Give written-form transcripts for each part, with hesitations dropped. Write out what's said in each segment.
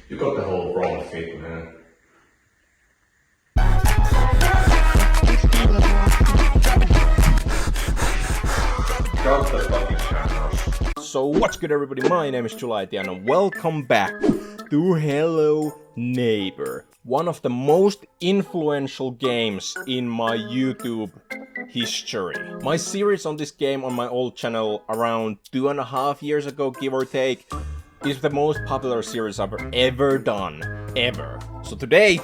You got the whole wrong fit, man. Got the fucking channels. So what's good everybody, my name is JulihTion and welcome back to Hello Neighbor. One of the most influential games in my YouTube history. My series on this game on my old channel around 2.5 years ago, give or take, is the most popular series I've ever done. Ever. So today,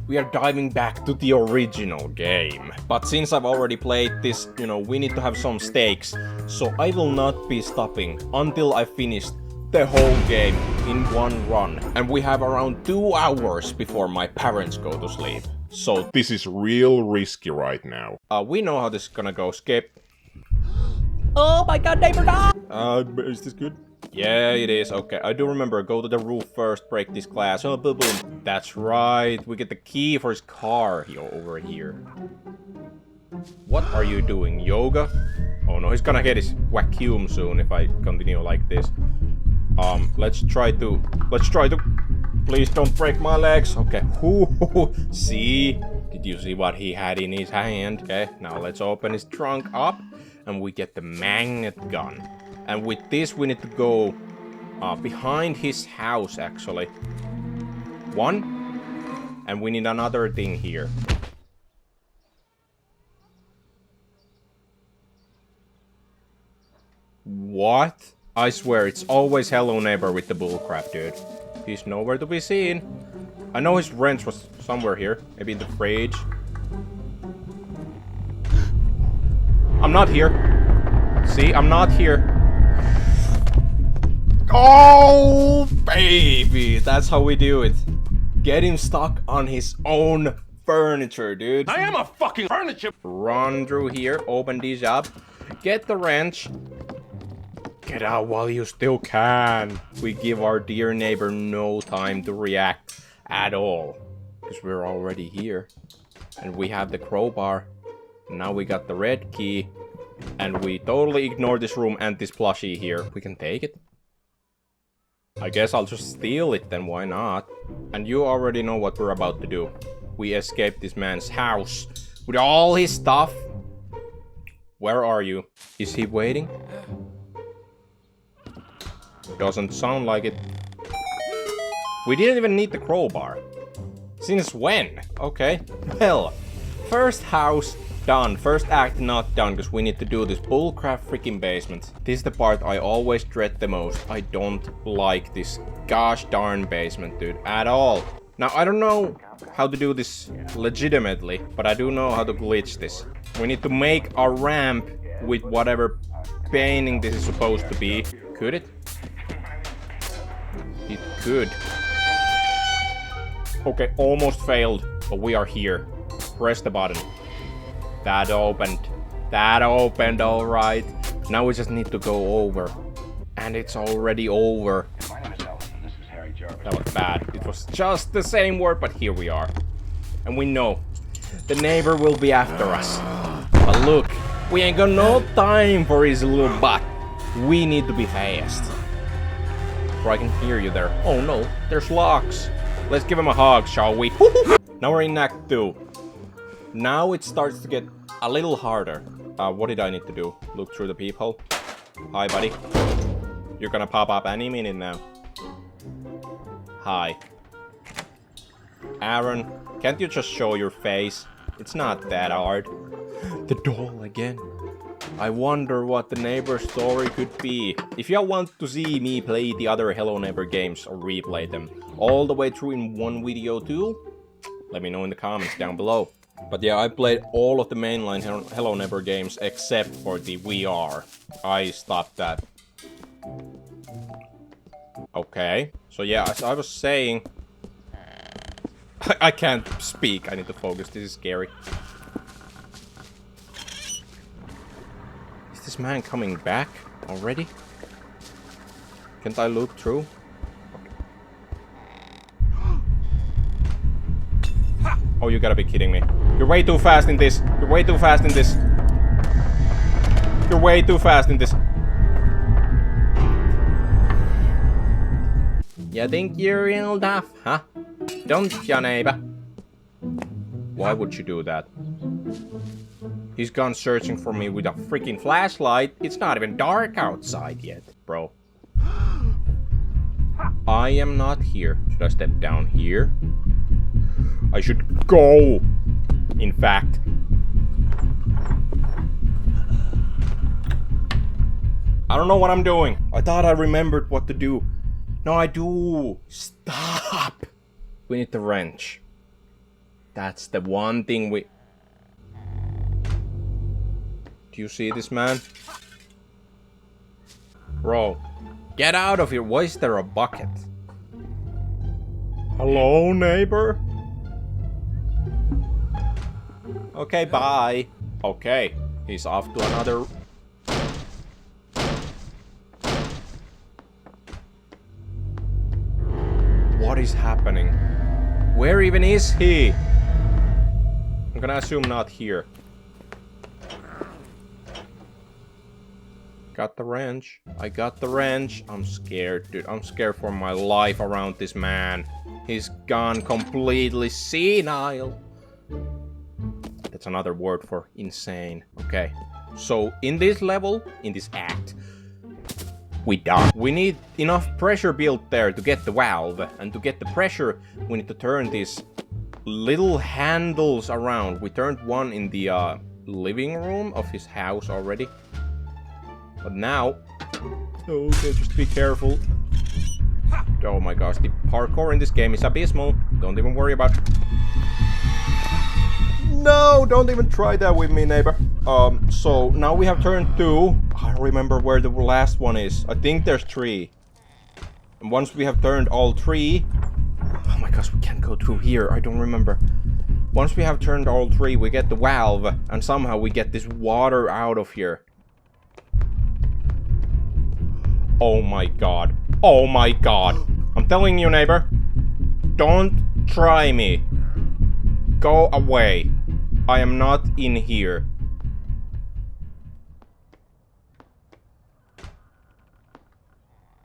we are diving back to the original game. But since I've already played this, we need to have some stakes. So I will not be stopping until I finish the whole game in one run. And we have around 2 hours before my parents go to sleep. So This is real risky right now. we know how this is gonna go. Skip. Oh my god, neighbor die! Is this good? Yeah, it is. Okay, I do remember. Go to the roof first, break this glass. Oh, boom, boom. That's right. We get the key for his car over here. What are you doing? Yoga? Oh no, he's gonna get his vacuum soon if I continue like this. Let's try to... Please don't break my legs. Okay. Ooh, see? Did you see what he had in his hand? Okay, now let's open his trunk up and we get the magnet gun. And with this, we need to go behind his house, actually. One. And we need another thing here. What? I swear, it's always Hello Neighbor with the bullcrap, dude. He's nowhere to be seen. I know his wrench was somewhere here. Maybe in the fridge. I'm not here. See, I'm not here. Oh, baby. That's how we do it. Get him stuck on his own furniture, dude. I am a fucking furniture. Run through here. Open these up. Get the wrench. Get out while you still can. We give our dear neighbor no time to react at all. Because we're already here. And we have the crowbar. Now we got the red key. And we totally ignore this room and this plushie here. We can take it. I guess I'll just steal it then, why not? And you already know what we're about to do. We escape this man's house with all his stuff. Where are you? Is he waiting? Doesn't sound like it. We didn't even need the crowbar. Since when? Okay. Well, first house done. First act not done, because we need to do this bullcrap freaking basement. This is the part I always dread the most. I don't like this gosh darn basement, dude, at all. Now, I don't know how to do this legitimately, but I do know how to glitch this. We need to make a ramp with whatever painting this is supposed to be. Could it? It could. Okay, almost failed, but we are here. Press the button. That opened. That opened, alright. Now we just need to go over. And it's already over. That was bad. It was just the same word, but here we are. And we know the neighbor will be after us. But look, we ain't got no time for his little butt. We need to be fast. Or I can hear you there. Oh no, there's locks. Let's give him a hug, shall we? Now we're in Act 2. Now it starts to get a little harder. What did I need to do? Look through the peephole. Hi, buddy. You're gonna pop up any minute now. Hi. Aaron, can't you just show your face? It's not that hard. The doll again. I wonder what the neighbor story could be. If y'all want to see me play the other Hello Neighbor games or replay them all the way through in one video too, let me know in the comments down below. But yeah, I played all of the mainline Hello Neighbor games except for the VR. I stopped that. Okay. So yeah, as I was saying... I can't speak. I need to focus. This is scary. Is this man coming back already? Can't I look through? Oh, you gotta be kidding me. You're way too fast in this. You're way too fast in this. You're way too fast in this. You think you're real tough, huh? Don't you, neighbor? Why would you do that? He's gone searching for me with a freaking flashlight. It's not even dark outside yet, bro. I am not here. Should I step down here? I should go. In fact. I don't know what I'm doing. I thought I remembered what to do. No, I do. Stop. We need the wrench. That's the one thing we... Do you see this, man? Bro, get out of here. Why is there a bucket? Hello, neighbor? Okay, bye. Okay, he's off to another... What is happening? Where even is he? I'm gonna assume not here. Got the wrench. I got the wrench. I'm scared, dude. I'm scared for my life around this man. He's gone completely senile. That's another word for insane. Okay. So in this level, in this act, we die. We need enough pressure built there to get the valve. And to get the pressure, we need to turn these little handles around. We turned one in the living room of his house already. But now... Okay, just be careful. Oh my gosh, the parkour in this game is abysmal. Don't even worry about it. No, don't even try that with me, neighbor. So now we have turned 2. I don't remember where the last one is. I think there's 3. And once we have turned all 3... Oh my gosh, we can't go through here. I don't remember. Once we have turned all 3, we get the valve. And somehow we get this water out of here. Oh my god. Oh my god. I'm telling you, neighbor. Don't try me. Go away. I am not in here.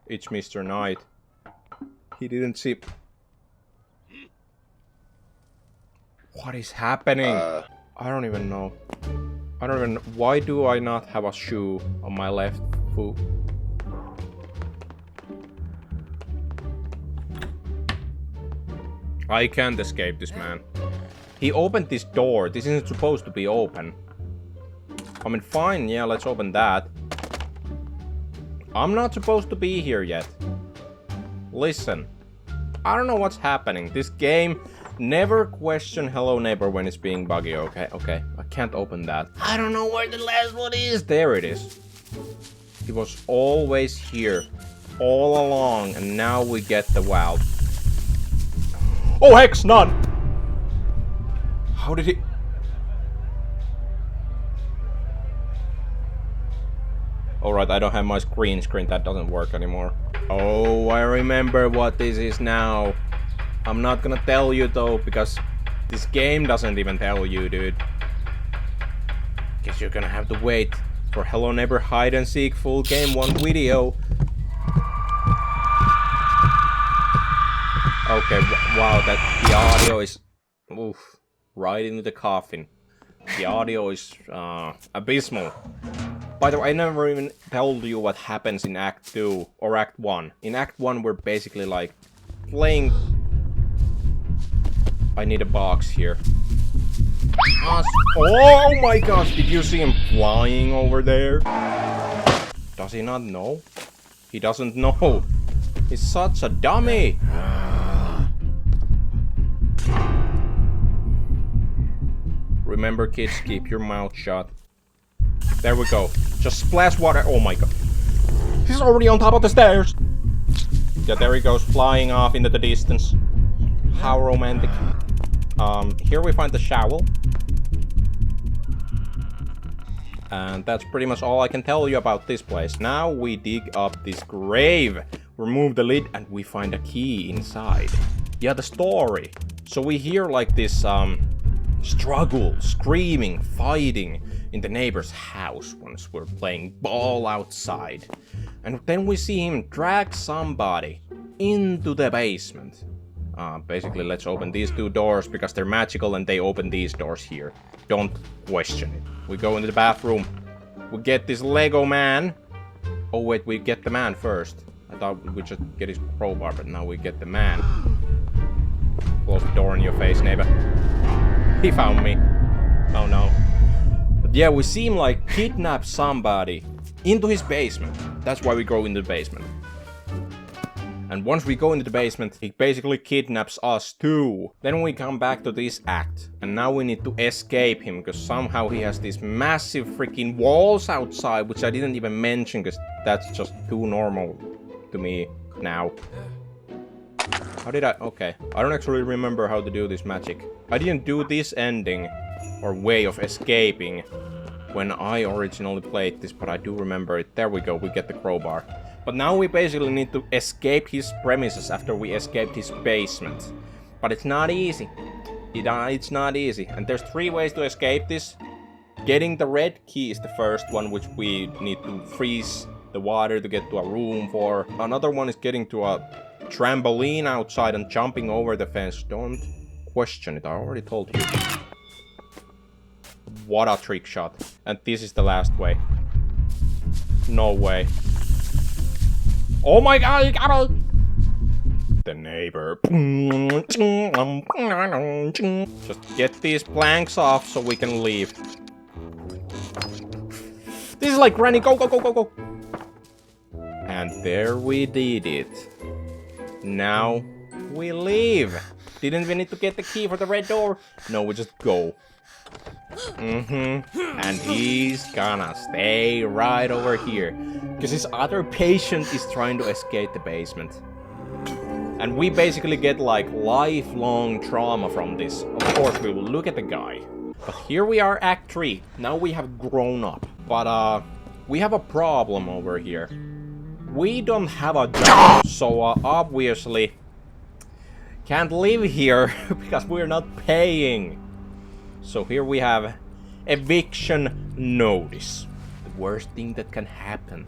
It's Mr. Knight. He didn't see... What is happening? I don't even know. I don't even... Why do I not have a shoe on my left foot? I can't escape this man. He opened this door. This isn't supposed to be open. I mean, fine, yeah, let's open that. I'm not supposed to be here yet. Listen. I don't know what's happening. This game never question hello neighbor when it's being buggy, okay? Okay, I can't open that. I don't know where the last one is. There it is. It was always here. All along, and now we get the valve. Oh, hex, none! How did he... Alright, I don't have my green screen. That doesn't work anymore. Oh, I remember what this is now. I'm not gonna tell you though, because this game doesn't even tell you, dude. Guess you're gonna have to wait for Hello Neighbor Hide and Seek full game 1 video. Okay, wow, that the audio is... Oof, right into the coffin. The audio is abysmal. By the way, I never even told you what happens in Act 2 or Act 1. In Act 1, we're basically like playing... I need a box here. Oh my gosh, did you see him flying over there? Does he not know? He doesn't know. He's such a dummy. Remember, kids, keep your mouth shut. There we go. Just splash water. Oh my god. He's already on top of the stairs. Yeah, there he goes, flying off into the distance. How romantic. Here we find the shovel. And that's pretty much all I can tell you about this place. Now we dig up this grave, remove the lid, and we find a key inside. Yeah, the story. So we hear like this struggle, screaming, fighting in the neighbor's house once we're playing ball outside. And then we see him drag somebody into the basement. Basically, let's open these two doors because they're magical and they open these doors here. Don't question it. We go into the bathroom. We get this Lego man. Oh wait, we get the man first. I thought we just get his crowbar, but now we get the man. Close the door in your face, neighbor. He found me. Oh no. But yeah, we see him like kidnap somebody into his basement. That's why we go into the basement. And once we go into the basement, he basically kidnaps us too. Then we come back to this act. And now we need to escape him, because somehow he has these massive freaking walls outside, which I didn't even mention, because that's just too normal to me now. How did I... Okay. I don't actually remember how to do this magic. I didn't do this ending, or way of escaping, when I originally played this, but I do remember it. There we go, we get the crowbar. But now we basically need to escape his premises after we escaped his basement. But it's not easy. It's not easy. And there's 3 ways to escape this. Getting the red key is the first one, which we need to freeze the water to get to a room for. Another one is getting to a trampoline outside and jumping over the fence. Don't question it, I already told you. What a trick shot. And this is the last way. No way. Oh my god, you got me! The neighbor. Just get these planks off so we can leave. This is like Granny, go, go, go, go, go! And there we did it. Now we leave. Didn't we need to get the key for the red door? No, we just go. And he's gonna stay right over here. Because his other patient is trying to escape the basement. And we basically get like lifelong trauma from this. Of course we will look at the guy. But here we are, Act 3. Now we have grown up. But we have a problem over here. We don't have a job. So obviously can't live here because we're not paying. So here we have eviction notice. The worst thing that can happen.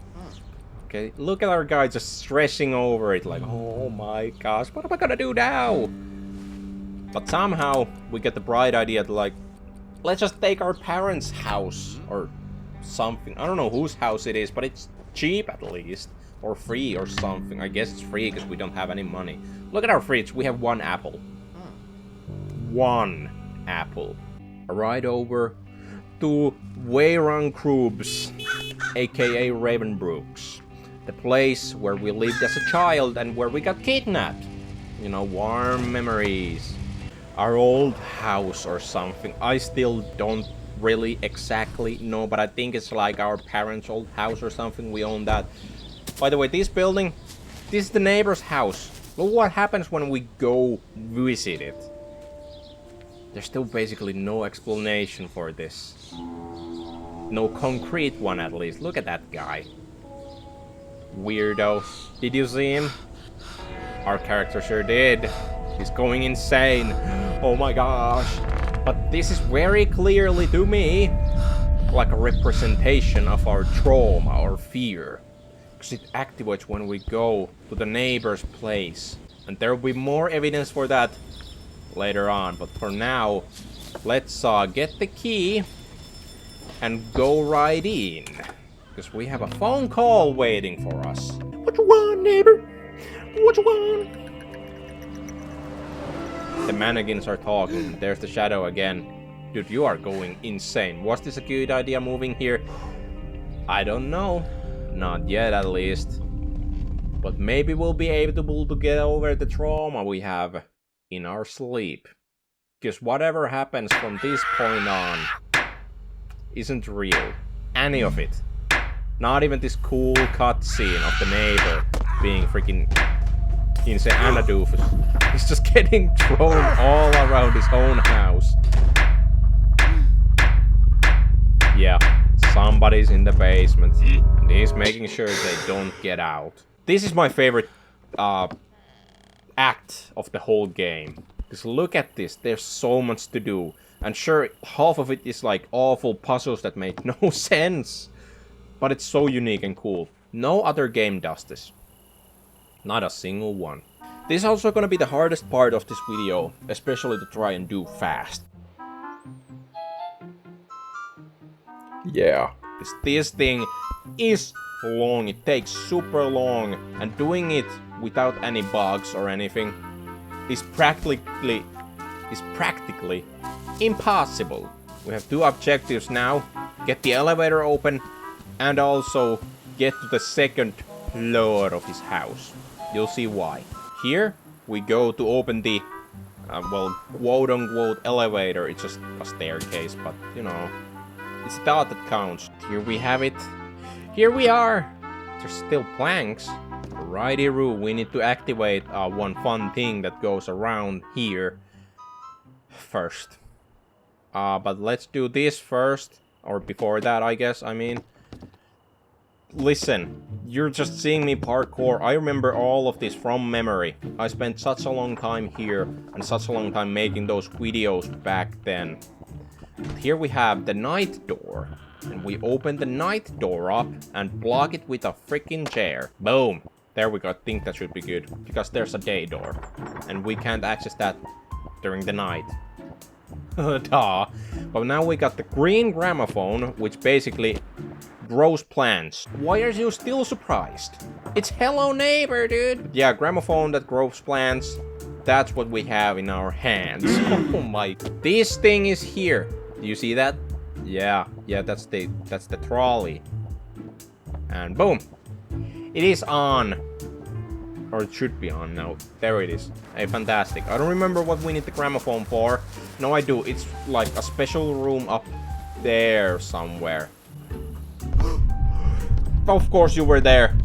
Okay, look at our guy just stressing over it like, oh my gosh, what am I gonna do now? But somehow we get the bright idea to like, let's just take our parents' house or something. I don't know whose house it is, but it's cheap at least. Or free or something. I guess it's free because we don't have any money. Look at our fridge, we have 1 apple. 1 apple. Right over to Weyrankrubs, aka Ravenbrooks. The place where we lived as a child and where we got kidnapped. You know, warm memories. Our old house or something. I still don't really exactly know, but I think it's like our parents' old house or something. We own that. By the way, this building, this is the neighbor's house. Look what happens when we go visit it. There's still basically no explanation for this. No concrete one at least. Look at that guy. Weirdo. Did you see him? Our character sure did. He's going insane. Oh my gosh. But this is very clearly to me like a representation of our trauma or fear. Because it activates when we go to the neighbor's place. And there will be more evidence for that later on. But for now, let's get the key and go right in. Because we have a phone call waiting for us. What you want, neighbor? What you want? The mannequins are talking. There's the shadow again. Dude, you are going insane. Was this a good idea moving here? I don't know. Not yet, at least. But maybe we'll be able to get over the trauma we have in our sleep. Because whatever happens from this point on isn't real. Any of it. Not even this cool cutscene of the neighbor being freaking insane. And a doofus. He's just getting thrown all around his own house. Yeah. Somebody's in the basement, and he's making sure they don't get out. This is my favorite act of the whole game. Because look at this, there's so much to do. And sure, half of it is like awful puzzles that make no sense. But it's so unique and cool. No other game does this. Not a single one. This is also gonna be the hardest part of this video, especially to try and do fast. Yeah, this thing is long, it takes super long, and doing it without any bugs or anything is practically impossible. We have two objectives now: get the elevator open and also get to the second floor of his house. You'll see why. Here we go to open the well, quote-unquote elevator. It's just a staircase, but you know, it's the thought that counts. Here we have it. Here we are. There's still planks. Righty-roo, we need to activate one fun thing that goes around here first. But let's do this first, or before that, I guess. I mean, listen, you're just seeing me parkour. I remember all of this from memory. I spent such a long time here and such a long time making those videos back then. Here we have the night door, and we open the night door up and block it with a freaking chair. Boom. There we go. I think that should be good, because there's a day door, and we can't access that during the night. Duh. But now we got the green gramophone, which basically grows plants. Why are you still surprised? It's Hello Neighbor, dude. Yeah, gramophone that grows plants. That's what we have in our hands. Oh my. This thing is here. Do you see that? Yeah, that's the trolley. And boom. It is on. Or it should be on now. There it is. Hey, fantastic. I don't remember what we need the gramophone for. No, I do. It's like a special room up there somewhere. Of course you were there.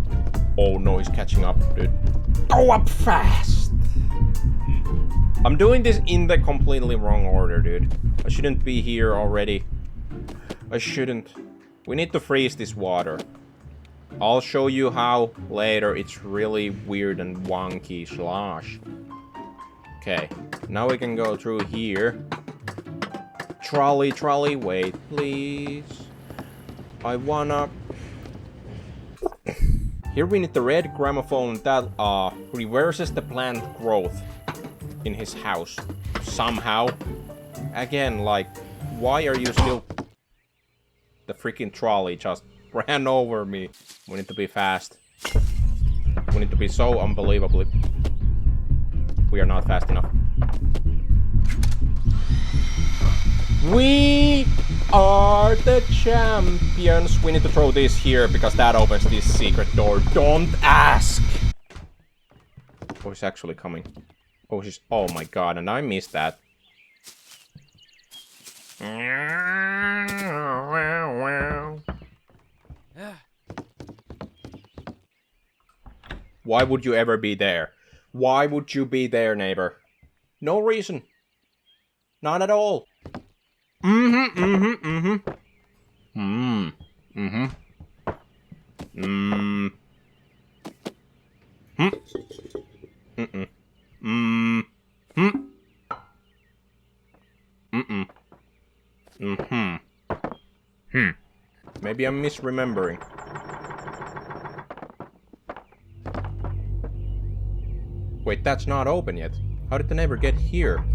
Oh no, he's catching up, dude. Go up fast! I'm doing this in the completely wrong order, dude. I shouldn't be here already. I shouldn't. We need to freeze this water. I'll show you how later. It's really weird and wonky slosh. Okay, now we can go through here. Trolley, wait, please. I wanna... Here we need the red gramophone that reverses the plant growth in his house. Somehow. Again, like, why are you still... The freaking trolley just ran over me. We need to be fast. We need to be so unbelievably... We are not fast enough. We are the champions. We need to throw this here because that opens this secret door. Don't ask. Oh, he's actually coming. Oh, she's... Oh my god, and I missed that. Why would you ever be there? Why would you be there, neighbor? No reason. Not at all. Mm-hmm. Maybe I'm misremembering. Wait, that's not open yet. How did the neighbor get here?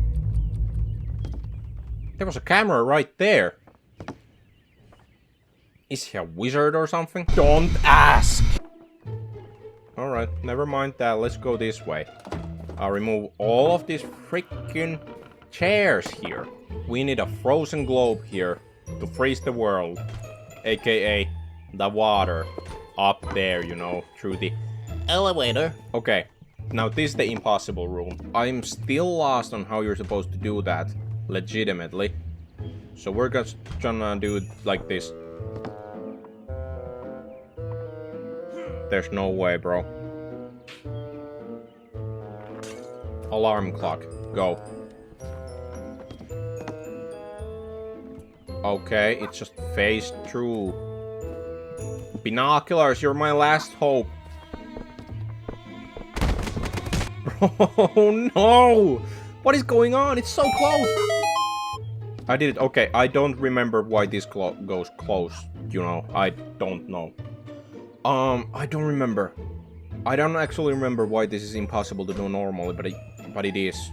There was a camera right there. Is he a wizard or something? Don't ask! Alright, never mind that. Let's go this way. I'll remove all of these freaking chairs here. We need a frozen globe here to freeze the world. AKA the water up there, you know, through the elevator. Okay, now this is the impossible room. I'm still lost on how you're supposed to do that legitimately. So we're just gonna do it like this. There's no way, bro. Alarm clock. Go. Okay, it's just phased through. Binoculars, you're my last hope. Oh no! What is going on? It's so close! I did it. Okay, I don't remember why this goes close. You know, I don't know. I don't remember. I don't actually remember why this is impossible to do normally, but it is.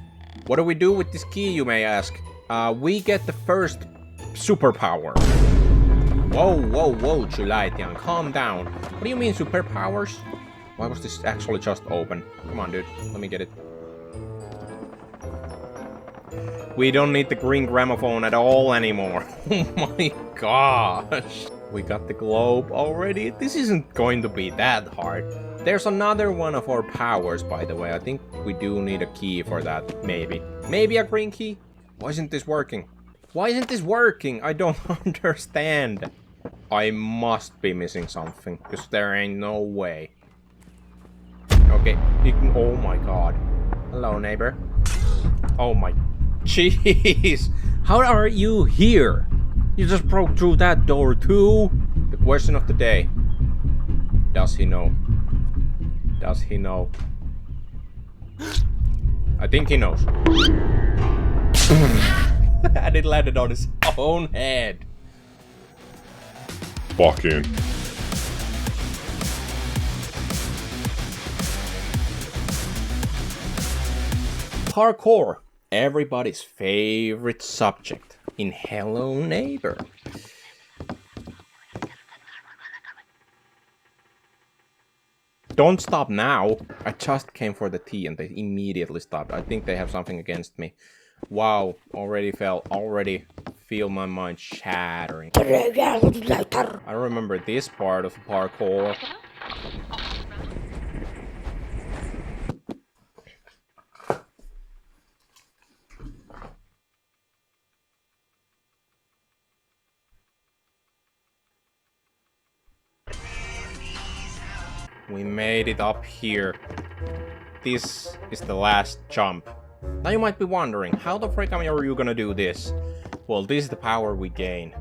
What do we do with this key, you may ask? We get the first superpower. Whoa, whoa, whoa, JulihTion, calm down. What do you mean superpowers? Why was this actually just open? Come on, dude, let me get it. We don't need the green gramophone at all anymore. Oh my gosh. We got the globe already. This isn't going to be that hard. There's another one of our powers, by the way. I think we do need a key for that, maybe. Maybe a green key? Why isn't this working? Why isn't this working? I don't understand. I must be missing something, because there ain't no way. Okay, oh my god. Hello, neighbor. Oh my... Jeez! How are you here? You just broke through that door too? The question of the day. Does he know? Does he know? I think he knows. And it landed on his own head. Fucking. Parkour. Everybody's favorite subject in Hello Neighbor. Don't stop now. I just came for the tea and they immediately stopped. I think they have something against me. Wow, already feel my mind shattering. I remember this part of parkour. We made it up here. This is the last jump. Now you might be wondering, how the frick are you gonna do this? Well, this is the power we gain.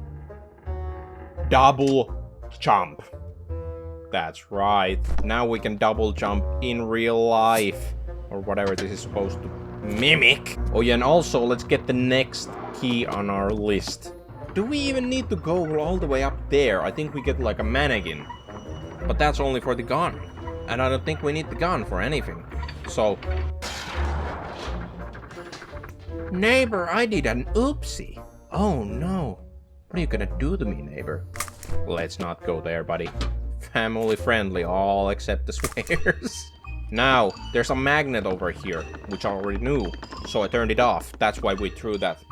Double jump. That's right. Now we can double jump in real life. Or whatever this is supposed to mimic. Oh yeah, and also let's get the next key on our list. Do we even need to go all the way up there? I think we get like a mannequin. But that's only for the gun. And I don't think we need the gun for anything. So... Neighbor, I did an oopsie. Oh no. What are you gonna do to me, neighbor? Let's not go there, buddy. Family friendly, all except the swears. Now, there's a magnet over here, which I already knew. So I turned it off. That's why we threw that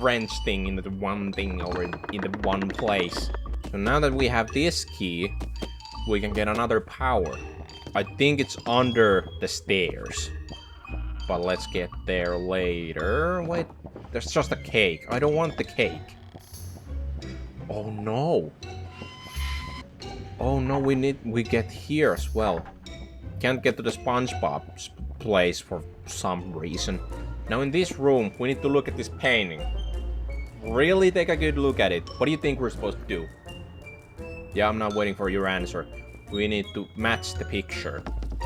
wrench thing into the one thing over in the one place. So now that we have this key, we can get another power. I think it's under the stairs. But let's get there later. Wait, there's just a cake. I don't want the cake. Oh no. Oh no, we get here as well. Can't get to the SpongeBob's place for some reason. Now in this room, we need to look at this painting. Really take a good look at it. What do you think we're supposed to do? Yeah, I'm not waiting for your answer. We need to match the picture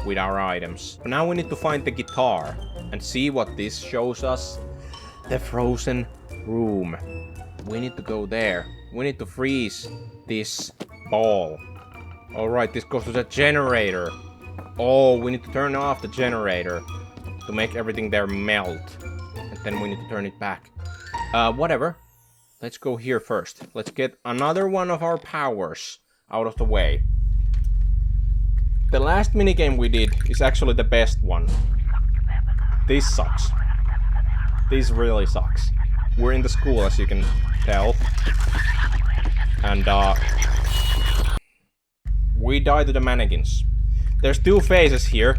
with our items. But now we need to find the guitar and see what this shows us. The frozen room. We need to go there. We need to freeze this ball. Alright, this goes to the generator. Oh, we need to turn off the generator to make everything there melt. And then we need to turn it back. Whatever. Let's go here first. Let's get another one of our powers out of the way. The last minigame we did is actually the best one. This sucks. This really sucks. We're in the school, as you can tell. And, we died to the mannequins. There's two phases here.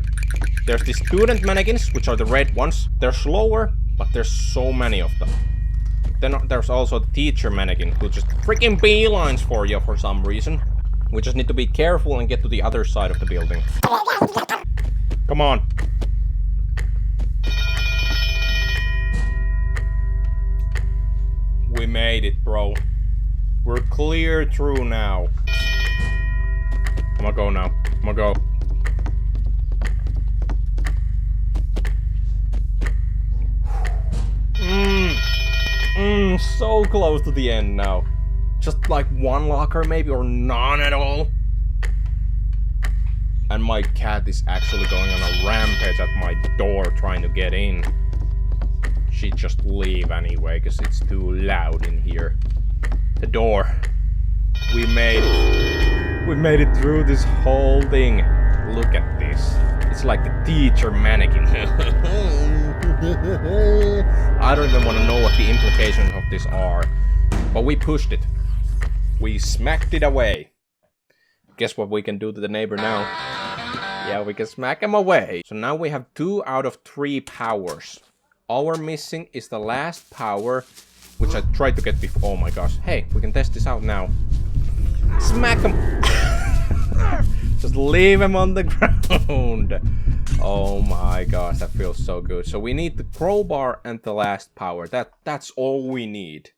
There's the student mannequins, which are the red ones. They're slower, but there's so many of them. Then there's also the teacher mannequin, who just freaking beelines for you for some reason. We just need to be careful and get to the other side of the building. Come on. We made it, bro. We're clear through now. I'm gonna go now. I'm gonna go. I'm so close to the end now. Just like one locker maybe, or none at all. And my cat is actually going on a rampage at my door trying to get in. She'd just leave anyway, because it's too loud in here. The door. We made it. We made it through this whole thing. Look at this. It's like the teacher mannequin. I don't even want to know what the implications of this are. But we pushed it. We smacked it away. Guess what we can do to the neighbor now? Yeah, we can smack him away. So now we have 2 out of 3 powers. All we're missing is the last power, which I tried to get before. Oh my gosh. Hey, we can test this out now. Smack him. Just leave him on the ground. Oh my gosh, that feels so good. So we need the crowbar and the last power. That's all we need.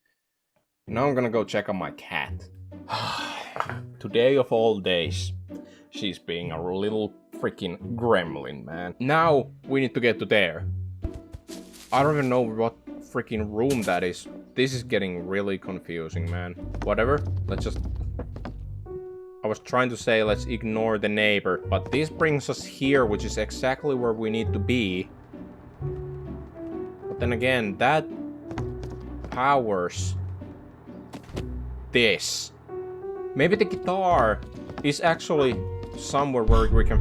Now I'm gonna go check on my cat. Today of all days, she's being a little freaking gremlin, man. Now we need to get to there. I don't even know what freaking room that is. This is getting really confusing, man. Whatever, let's just... I was trying to say let's ignore the neighbor, but this brings us here, which is exactly where we need to be. But then again, that powers this. Maybe the guitar is actually somewhere where we can...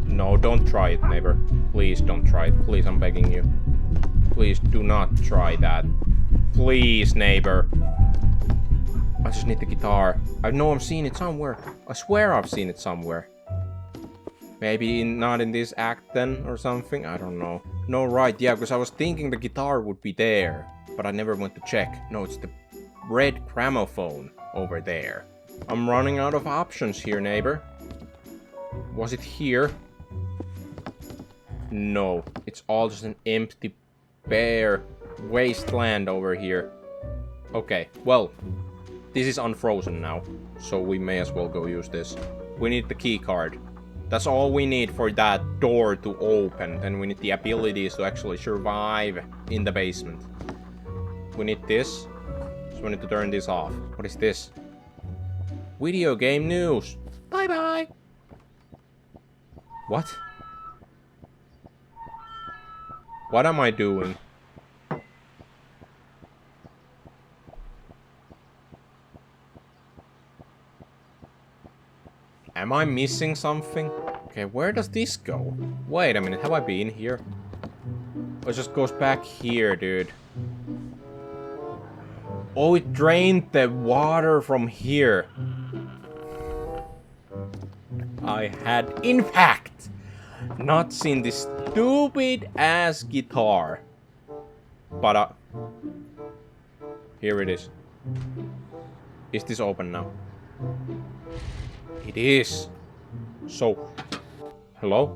No, don't try it, neighbor. Please don't try it. Please, I'm begging you. Please do not try that. Please, neighbor. I just need the guitar. I know I'm seeing it somewhere. I swear I've seen it somewhere. Maybe not in this act then, or something. I don't know. No, right, yeah, because I was thinking the guitar would be there. But I never went to check. No, it's the red gramophone over there. I'm running out of options here, neighbor. Was it here? No, it's all just an empty, bare wasteland over here. Okay, well, this is unfrozen now, so we may as well go use this. We need the key card. That's all we need for that door to open, and we need the abilities to actually survive in the basement. We need this, so we need to turn this off. What is this? Video game news. Bye-bye. What? What am I doing? Am I missing something? Okay, where does this go? Wait a minute, have I been here? Oh, it just goes back here, dude. Oh, it drained the water from here. I had, in fact, not seen this stupid ass guitar. But, here it is. Is this open now? It is. So, hello?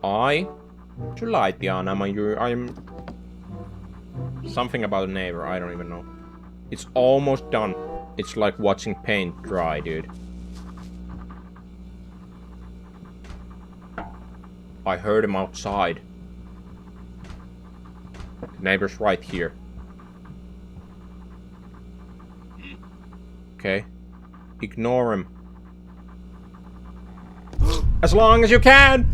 JulihTion, I'm something about a neighbor, I don't even know. It's almost done. It's like watching paint dry, dude. I heard him outside. The neighbor's right here. Okay. Ignore him. As long as you can!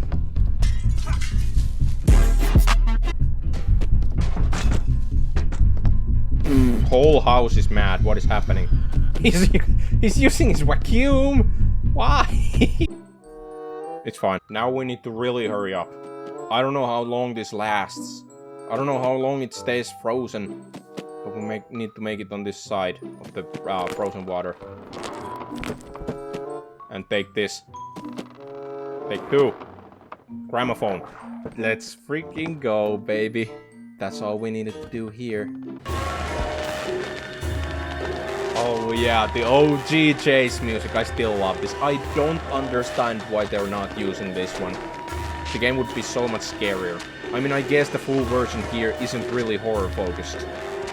Whole house is mad. What is happening? He's using his vacuum. Why? It's fine. Now we need to really hurry up. I don't know how long this lasts. I don't know how long it stays frozen. But we need to make it on this side of the frozen water. And take this. Take 2. Gramophone. Let's freaking go, baby. That's all we needed to do here. Oh yeah, the OG chase music. I still love this. I don't understand why they're not using this one. The game would be so much scarier. I mean, I guess the full version here isn't really horror focused,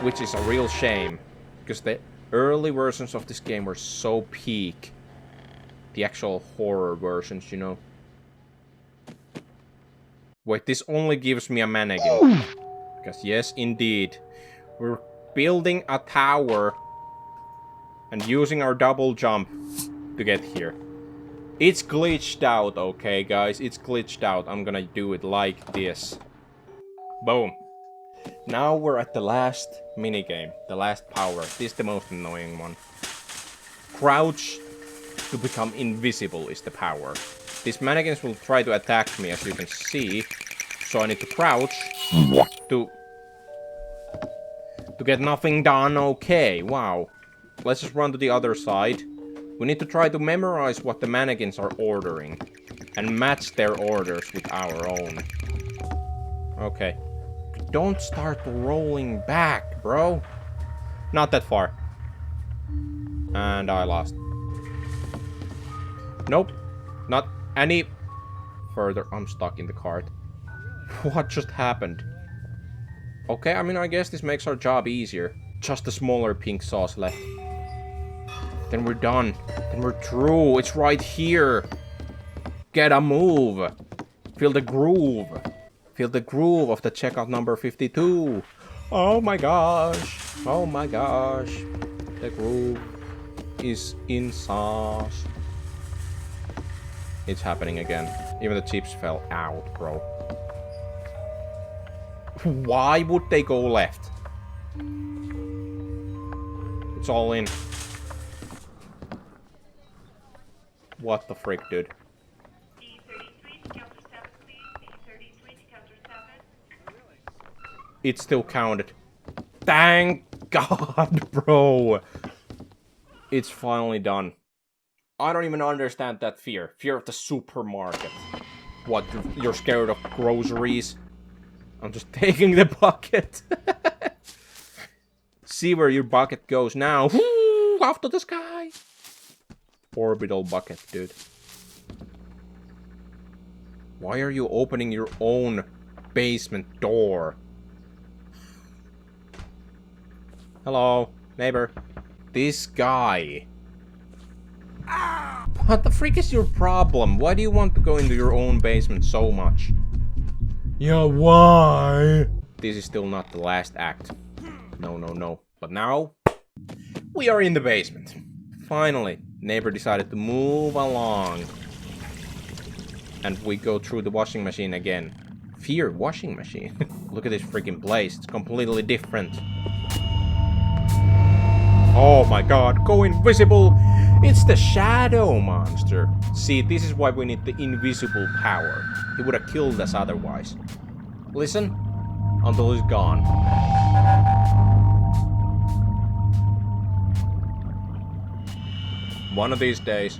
which is a real shame, because the early versions of this game were so peak. The actual horror versions, you know. Wait, this only gives me a mannequin. Because yes, indeed. We're building a tower and using our double jump to get here. It's glitched out, okay, guys? It's glitched out. I'm gonna do it like this. Boom. Now we're at the last minigame. The last power. This is the most annoying one. Crouch to become invisible is the power. These mannequins will try to attack me, as you can see. So I need to crouch to get nothing done. Okay, wow. Let's just run to the other side. We need to try to memorize what the mannequins are ordering. And match their orders with our own. Okay. Don't start rolling back, bro. Not that far. And I lost. Nope. Not any further. I'm stuck in the cart. What just happened? Okay, I mean, I guess this makes our job easier. Just a smaller pink sauce left. Then we're done. Then we're through. It's right here. Get a move. Feel the groove. Feel the groove of the checkout number 52. Oh my gosh. Oh my gosh. The groove is in sauce. It's happening again. Even the chips fell out, bro. Why would they go left? It's all in. What the frick, dude? It still counted. Thank God, bro. It's finally done. I don't even understand that fear. Fear of the supermarket. What, you're scared of groceries? I'm just taking the bucket. See where your bucket goes now. Woo, off to the sky. Orbital bucket, dude. Why are you opening your own basement door? Hello, neighbor. This guy. What the freak is your problem? Why do you want to go into your own basement so much? Yeah, why? This is still not the last act. No, no, no. But now, we are in the basement. Finally, neighbor decided to move along. And we go through the washing machine again. Fear washing machine. Look at this freaking place. It's completely different. Oh my god, go invisible! It's the shadow monster. See, this is why we need the invisible power. He would have killed us otherwise. Listen until he's gone. One of these days.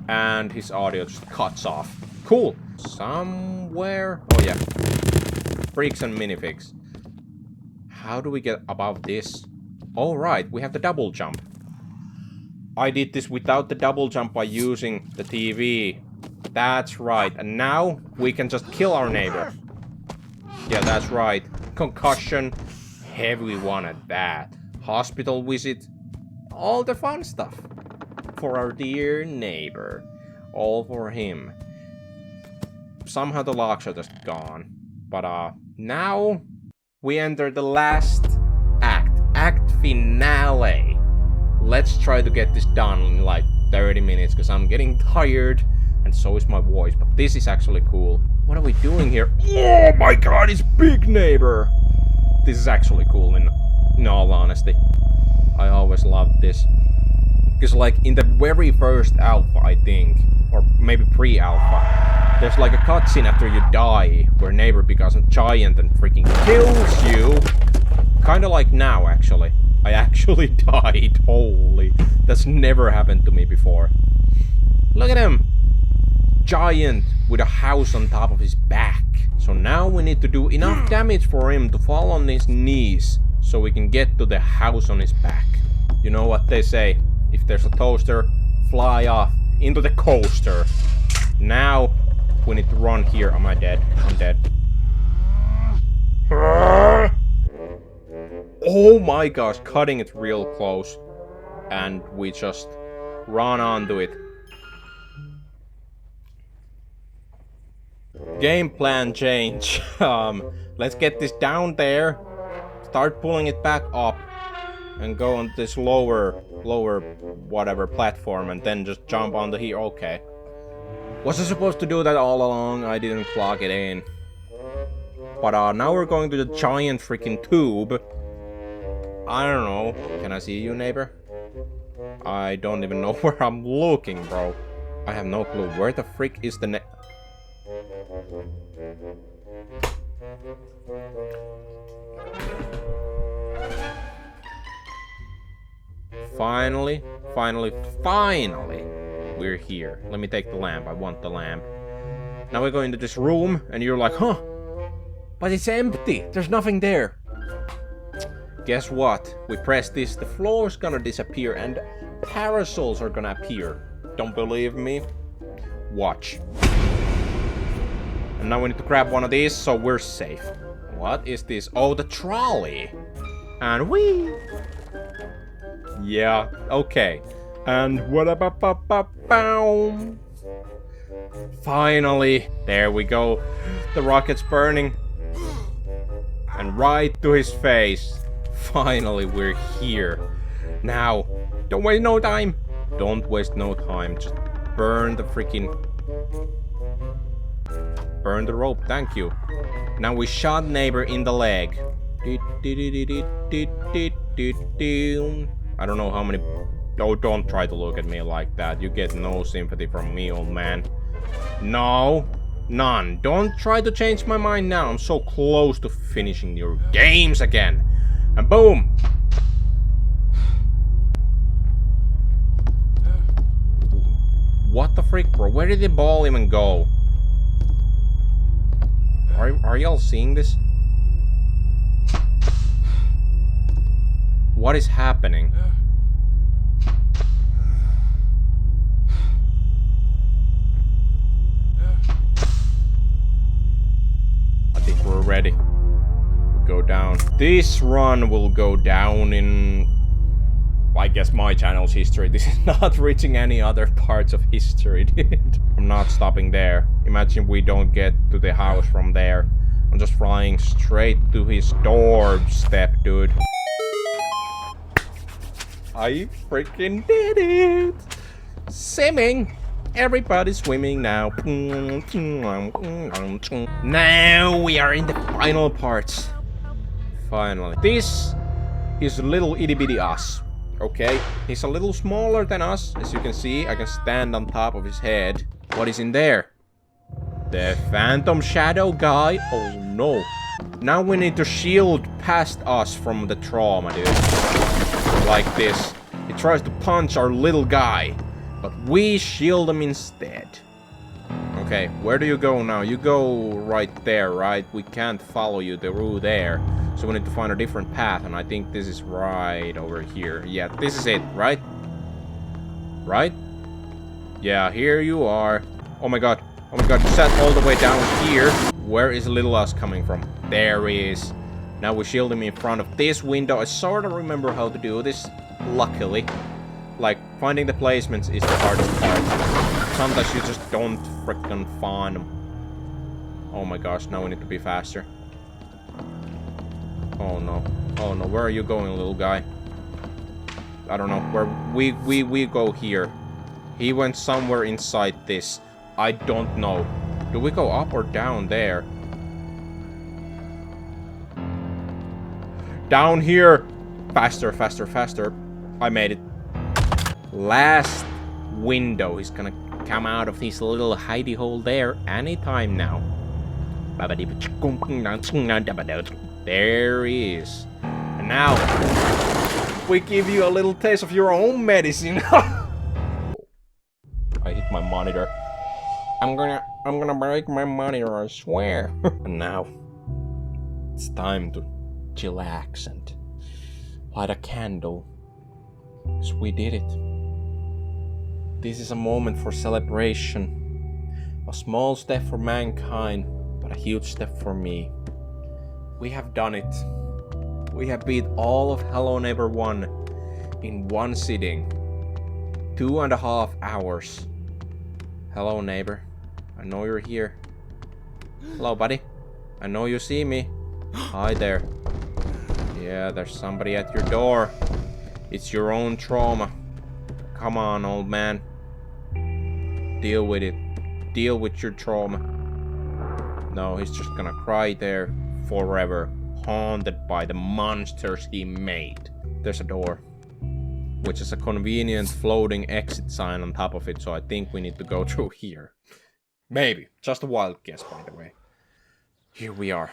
And his audio just cuts off. Cool. Somewhere. Oh yeah. Freaks and minifigs. How do we get above this? All right, we have the double jump. I did this without the double jump by using the TV. That's right. And now we can just kill our neighbor. Yeah, that's right. Concussion. Heavy one at that. Hospital visit. All the fun stuff. For our dear neighbor. All for him. Somehow the locks are just gone. But now we enter the last act. Act finale. Let's try to get this done in like 30 minutes because I'm getting tired and so is my voice. But this is actually cool. What are we doing here? Oh my god, it's big neighbor. This is actually cool in all honesty. I always loved this. Because like in the very first alpha, I think, or maybe pre-alpha, there's like a cutscene after you die where neighbor becomes a giant and freaking kills you. Kinda like now, actually. I actually died. Holy. That's never happened to me before. Look at him. Giant with a house on top of his back. So now we need to do enough damage for him to fall on his knees so we can get to the house on his back. You know what they say. If there's a toaster, fly off into the coaster. Now we need to run here. Am I dead? I'm dead. Oh my gosh, cutting it real close. And we just run onto it. Game plan change. Let's get this down there. Start pulling it back up. And go on this lower whatever platform. And then just jump on the here. Okay. Was I supposed to do that all along? I didn't clock it in. But now we're going to the giant freaking tube. I don't know. Can I see you, neighbor? I don't even know where I'm looking, bro. I have no clue. Where the frick is the Finally, we're here. Let me take the lamp. I want the lamp. Now we go into this room, and you're like, huh? But it's empty. There's nothing there. Guess what? We press this, the floor's gonna disappear, and parasols are gonna appear. Don't believe me? Watch. And now we need to grab one of these, so we're safe. What is this? Oh, the trolley. And we. Yeah, okay. And what about finally, there we go. The rocket's burning. And right to his face. Finally, we're here. Now, don't waste no time. Don't waste no time. Just burn the freaking. Burn the rope. Thank you. Now we shot neighbor in the leg. I don't know how many. Oh, don't try to look at me like that. You get no sympathy from me, old man. No. None. Don't try to change my mind now. I'm so close to finishing your games again. And boom. What the freak, bro? Where did the ball even go? Are y'all seeing this? What is happening? I think we're ready. We'll go down. This run will go down in, I guess, my channel's history. This is not reaching any other parts of history, dude. I'm not stopping there. Imagine we don't get to the house from there. I'm just flying straight to his doorstep, dude. I freaking did it! Swimming! Everybody's swimming now. Now we are in the final parts. Finally. This is little itty bitty us. Okay? He's a little smaller than us. As you can see, I can stand on top of his head. What is in there? The phantom shadow guy? Oh no. Now we need to shield past us from the trauma, dude. Like this. He tries to punch our little guy, but we shield him instead. Okay, where do you go now? You go right there, right? We can't follow you through there, so we need to find a different path, and I think this is right over here. Yeah, this is it, right? Right? Yeah, here you are. Oh my god, you sat all the way down here. Where is little us coming from? There he is. Now we shield him in front of this window. I sort of remember how to do this, luckily. Like, finding the placements is the hardest part. Sometimes you just don't frickin' find them. Oh my gosh, now we need to be faster. Oh no. Oh no, where are you going, little guy? I don't know. Where we go here. He went somewhere inside this. I don't know. Do we go up or down there? Down here! Faster, faster, faster. I made it. Last window. He's gonna come out of his little hidey hole there anytime now. There he is. And now, we give you a little taste of your own medicine. I hit my monitor. I'm gonna break my monitor, I swear. And now, it's time to chillax and light a candle. Because we did it. This is a moment for celebration. A small step for mankind, but a huge step for me. We have done it. We have beat all of Hello Neighbor 1 in one sitting. 2.5 hours. Hello neighbor. I know you're here. Hello, buddy. I know you see me. Hi there. Yeah, there's somebody at your door. It's your own trauma. Come on, old man. Deal with it. Deal with your trauma. No, he's just gonna cry there forever, haunted by the monsters he made. There's a door, which is a convenient floating exit sign on top of it, so I think we need to go through here. Maybe. Just a wild guess, by the way. Here we are.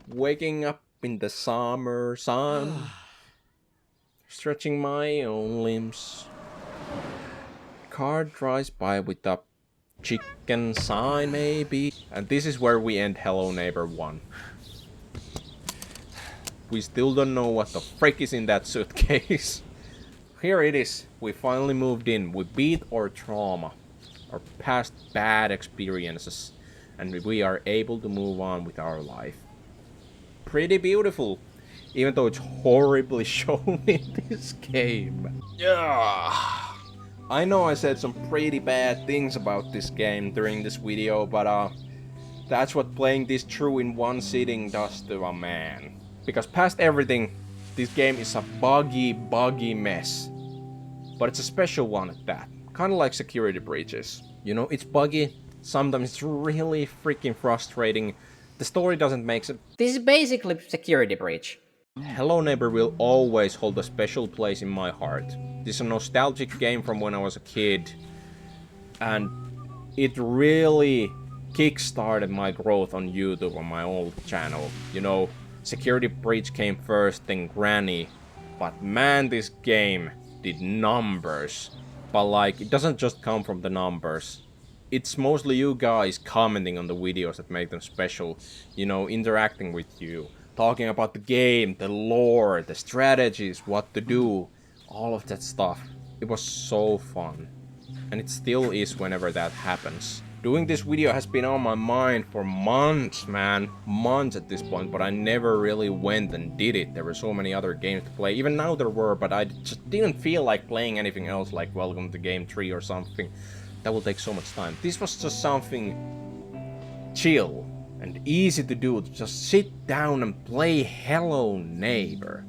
Waking up in the summer sun. Stretching my own limbs. Car drives by with a chicken sign, maybe. And this is where we end Hello Neighbor 1. We still don't know what the frick is in that suitcase. Here it is. We finally moved in. We beat our trauma, our past bad experiences, and we are able to move on with our life. Pretty beautiful, even though it's horribly shown in this game. Yeah. I know I said some pretty bad things about this game during this video, but that's what playing this through in one sitting does to a man. Because past everything, this game is a buggy mess. But it's a special one at that. Kinda like security breaches. You know, it's buggy, sometimes it's really freaking frustrating. The story doesn't make sense. This is basically security breach. Hello Neighbor will always hold a special place in my heart. This is a nostalgic game from when I was a kid. And it really kickstarted my growth on YouTube on my old channel. You know, Security Breach came first, then Granny. But man, this game did numbers. But like, it doesn't just come from the numbers. It's mostly you guys commenting on the videos that make them special. You know, interacting with you. Talking about the game, the lore, the strategies, what to do. All of that stuff. It was so fun. And it still is whenever that happens. Doing this video has been on my mind for months, man. Months at this point, but I never really went and did it. There were so many other games to play. Even now there were, but I just didn't feel like playing anything else like Welcome to Game 3 or something. That will take so much time. This was just something chill and easy to do. To just sit down and play Hello Neighbor.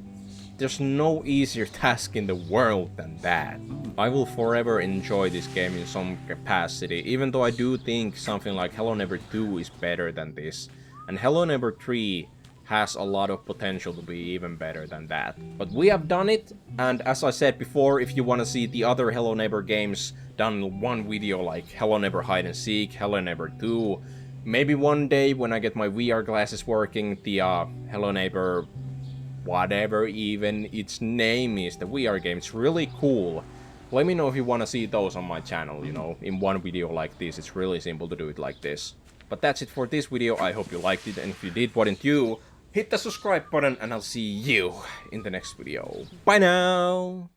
There's no easier task in the world than that. I will forever enjoy this game in some capacity, even though I do think something like Hello Neighbor 2 is better than this. And Hello Neighbor 3 has a lot of potential to be even better than that. But we have done it, and as I said before, if you want to see the other Hello Neighbor games done in one video, like Hello Neighbor Hide and Seek, Hello Neighbor 2, maybe one day when I get my VR glasses working, the Hello Neighbor whatever even its name is, the VR game, it's really cool. Let me know if you want to see those on my channel, you know, in one video like this. It's really simple to do it like this. But that's it for this video. I hope you liked it, and if you did, why don't you hit the subscribe button, and I'll see you in the next video. Bye now!